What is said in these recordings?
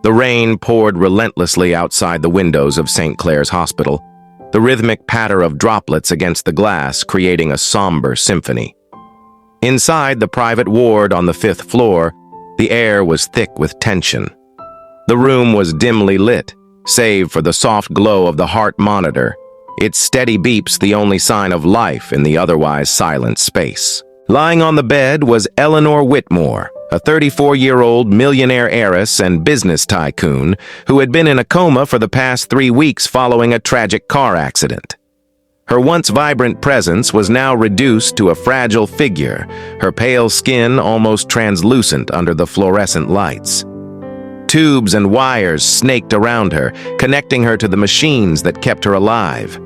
The rain poured relentlessly outside the windows of St. Clair's Hospital, the rhythmic patter of droplets against the glass creating a somber symphony. Inside the private ward on the 5th floor, the air was thick with tension. The room was dimly lit, save for the soft glow of the heart monitor, its steady beeps the only sign of life in the otherwise silent space. Lying on the bed was Eleanor Whitmore, a 34-year-old millionaire heiress and business tycoon who had been in a coma for the past 3 weeks following a tragic car accident. Her once vibrant presence was now reduced to a fragile figure, her pale skin almost translucent under the fluorescent lights. Tubes and wires snaked around her, connecting her to the machines that kept her alive.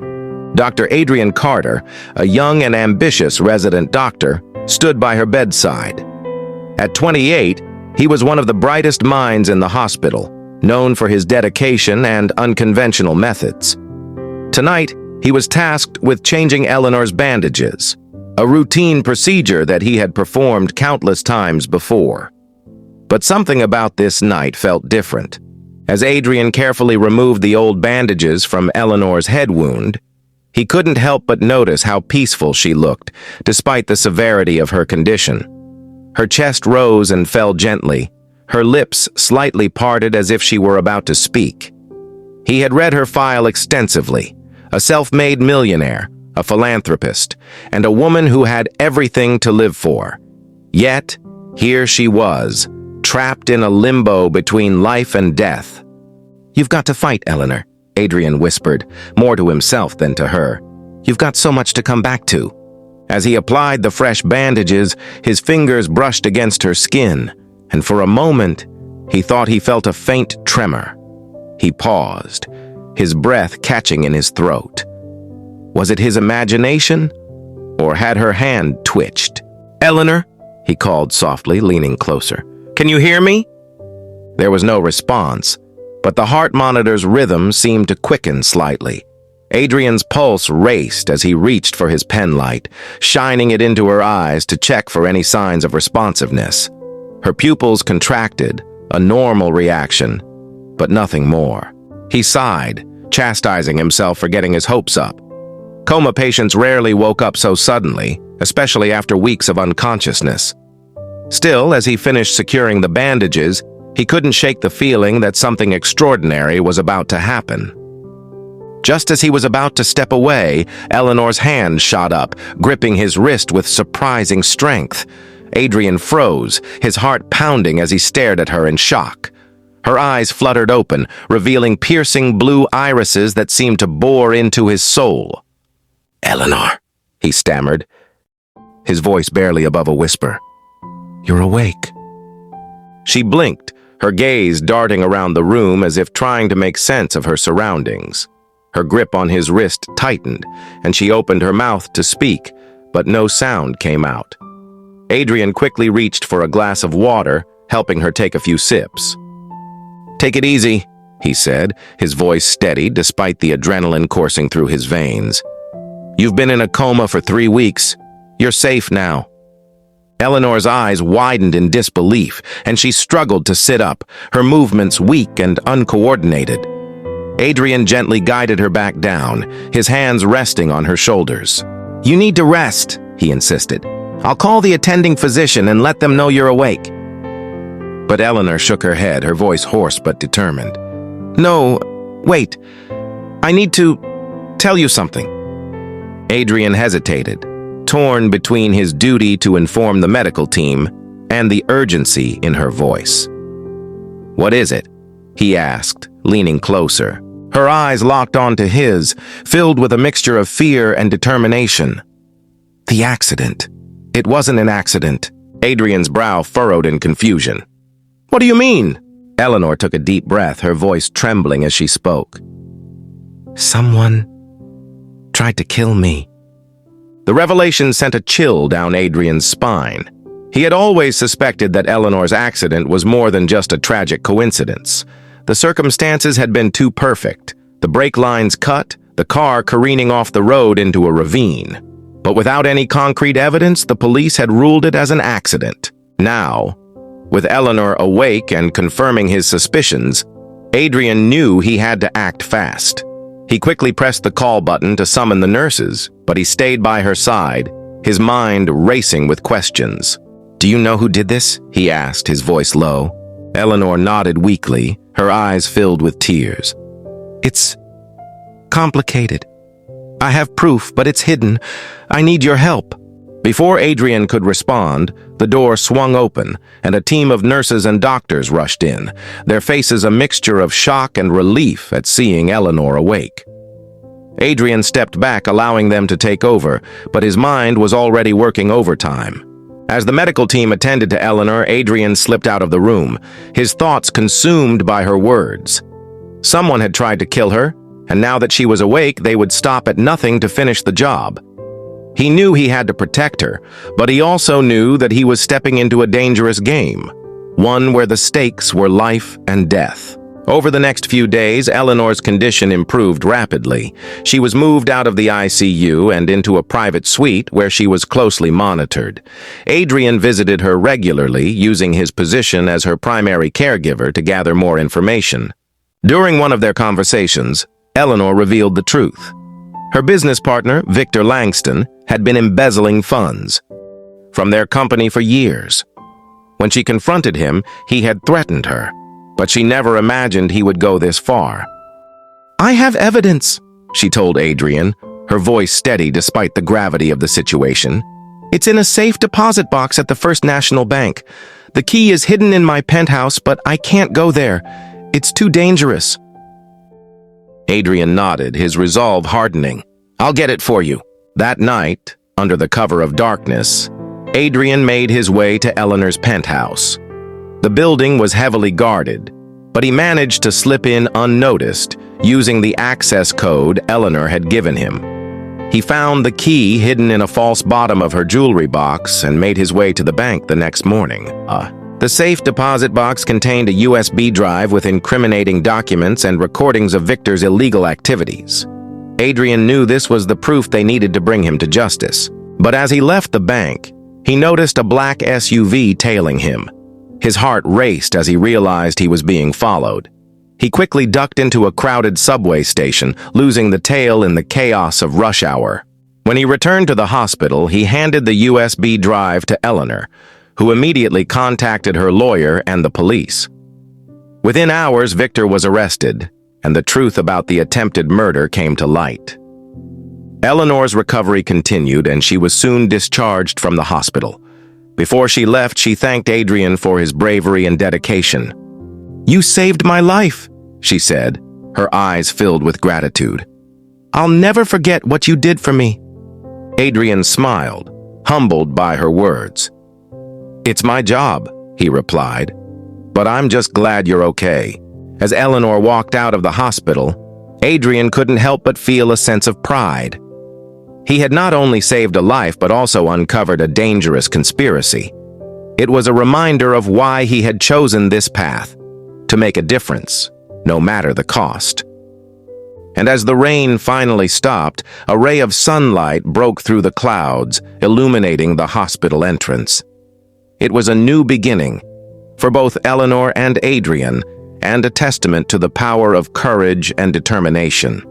Dr. Adrian Carter, a young and ambitious resident doctor, stood by her bedside. At 28, he was one of the brightest minds in the hospital, known for his dedication and unconventional methods. Tonight, he was tasked with changing Eleanor's bandages, a routine procedure that he had performed countless times before. But something about this night felt different. As Adrian carefully removed the old bandages from Eleanor's head wound, he couldn't help but notice how peaceful she looked, despite the severity of her condition. Her chest rose and fell gently, her lips slightly parted as if she were about to speak. He had read her file extensively, a self-made millionaire, a philanthropist, and a woman who had everything to live for. Yet, here she was, trapped in a limbo between life and death. "You've got to fight, Eleanor," Adrian whispered, more to himself than to her. "You've got so much to come back to." As he applied the fresh bandages, his fingers brushed against her skin, and for a moment, he thought he felt a faint tremor. He paused, his breath catching in his throat. Was it his imagination, or had her hand twitched? "Eleanor," he called softly, leaning closer. "Can you hear me?" There was no response, but the heart monitor's rhythm seemed to quicken slightly. Adrian's pulse raced as he reached for his pen light, shining it into her eyes to check for any signs of responsiveness. Her pupils contracted, a normal reaction, but nothing more. He sighed, chastising himself for getting his hopes up. Coma patients rarely woke up so suddenly, especially after weeks of unconsciousness. Still, as he finished securing the bandages, he couldn't shake the feeling that something extraordinary was about to happen. Just as he was about to step away, Eleanor's hand shot up, gripping his wrist with surprising strength. Adrian froze, his heart pounding as he stared at her in shock. Her eyes fluttered open, revealing piercing blue irises that seemed to bore into his soul. "Eleanor," he stammered, his voice barely above a whisper. "You're awake." She blinked, her gaze darting around the room as if trying to make sense of her surroundings. Her grip on his wrist tightened, and she opened her mouth to speak, but no sound came out. Adrian quickly reached for a glass of water, helping her take a few sips. "Take it easy," he said, his voice steady despite the adrenaline coursing through his veins. "You've been in a coma for 3 weeks. You're safe now." Eleanor's eyes widened in disbelief, and she struggled to sit up, her movements weak and uncoordinated. Adrian gently guided her back down, his hands resting on her shoulders. "You need to rest," he insisted. "I'll call the attending physician and let them know you're awake." But Eleanor shook her head, her voice hoarse but determined. "No, wait. I need to tell you something." Adrian hesitated, torn between his duty to inform the medical team and the urgency in her voice. "What is it?" he asked, leaning closer. Her eyes locked onto his, filled with a mixture of fear and determination. "The accident. It wasn't an accident." Adrian's brow furrowed in confusion. "What do you mean?" Eleanor took a deep breath, her voice trembling as she spoke. "Someone tried to kill me." The revelation sent a chill down Adrian's spine. He had always suspected that Eleanor's accident was more than just a tragic coincidence. The circumstances had been too perfect. The brake lines cut, the car careening off the road into a ravine. But without any concrete evidence, the police had ruled it as an accident. Now, With Eleanor awake and confirming his suspicions, Adrian knew he had to act fast. He quickly pressed the call button to summon the nurses, but he stayed by her side, his mind racing with questions. "Do you know who did this?" he asked, his voice low. Eleanor nodded weakly, her eyes filled with tears. "It's complicated. I have proof, but it's hidden. I need your help." Before Adrian could respond, the door swung open, and a team of nurses and doctors rushed in, their faces a mixture of shock and relief at seeing Eleanor awake. Adrian stepped back, allowing them to take over, but his mind was already working overtime. As the medical team attended to Eleanor, Adrian slipped out of the room, his thoughts consumed by her words. Someone had tried to kill her, and now that she was awake, they would stop at nothing to finish the job. He knew he had to protect her, but he also knew that he was stepping into a dangerous game, one where the stakes were life and death. Over the next few days, Eleanor's condition improved rapidly. She was moved out of the ICU and into a private suite where she was closely monitored. Adrian visited her regularly, using his position as her primary caregiver to gather more information. During one of their conversations, Eleanor revealed the truth. Her business partner, Victor Langston, had been embezzling funds from their company for years. When she confronted him, he had threatened her, but she never imagined he would go this far. "I have evidence," she told Adrian, her voice steady despite the gravity of the situation. "It's in a safe deposit box at the First National Bank. The key is hidden in my penthouse, but I can't go there. It's too dangerous." Adrian nodded, his resolve hardening. "I'll get it for you." That night, under the cover of darkness, Adrian made his way to Eleanor's penthouse. The building was heavily guarded, but he managed to slip in unnoticed, using the access code Eleanor had given him. He found the key hidden in a false bottom of her jewelry box and made his way to the bank the next morning. The safe deposit box contained a USB drive with incriminating documents and recordings of Victor's illegal activities. Adrian knew this was the proof they needed to bring him to justice. But as he left the bank, he noticed a black SUV tailing him. His heart raced as he realized he was being followed. He quickly ducked into a crowded subway station, losing the tail in the chaos of rush hour. When he returned to the hospital, he handed the USB drive to Eleanor, who immediately contacted her lawyer and the police. Within hours, Victor was arrested, and the truth about the attempted murder came to light. Eleanor's recovery continued, and she was soon discharged from the hospital. Before she left, she thanked Adrian for his bravery and dedication. "You saved my life," she said, her eyes filled with gratitude. "I'll never forget what you did for me." Adrian smiled, humbled by her words. "It's my job," he replied, "but I'm just glad you're okay." As Eleanor walked out of the hospital, Adrian couldn't help but feel a sense of pride. He had not only saved a life but also uncovered a dangerous conspiracy. It was a reminder of why he had chosen this path, to make a difference, no matter the cost. And as the rain finally stopped, a ray of sunlight broke through the clouds, illuminating the hospital entrance. It was a new beginning for both Eleanor and Adrian, and a testament to the power of courage and determination.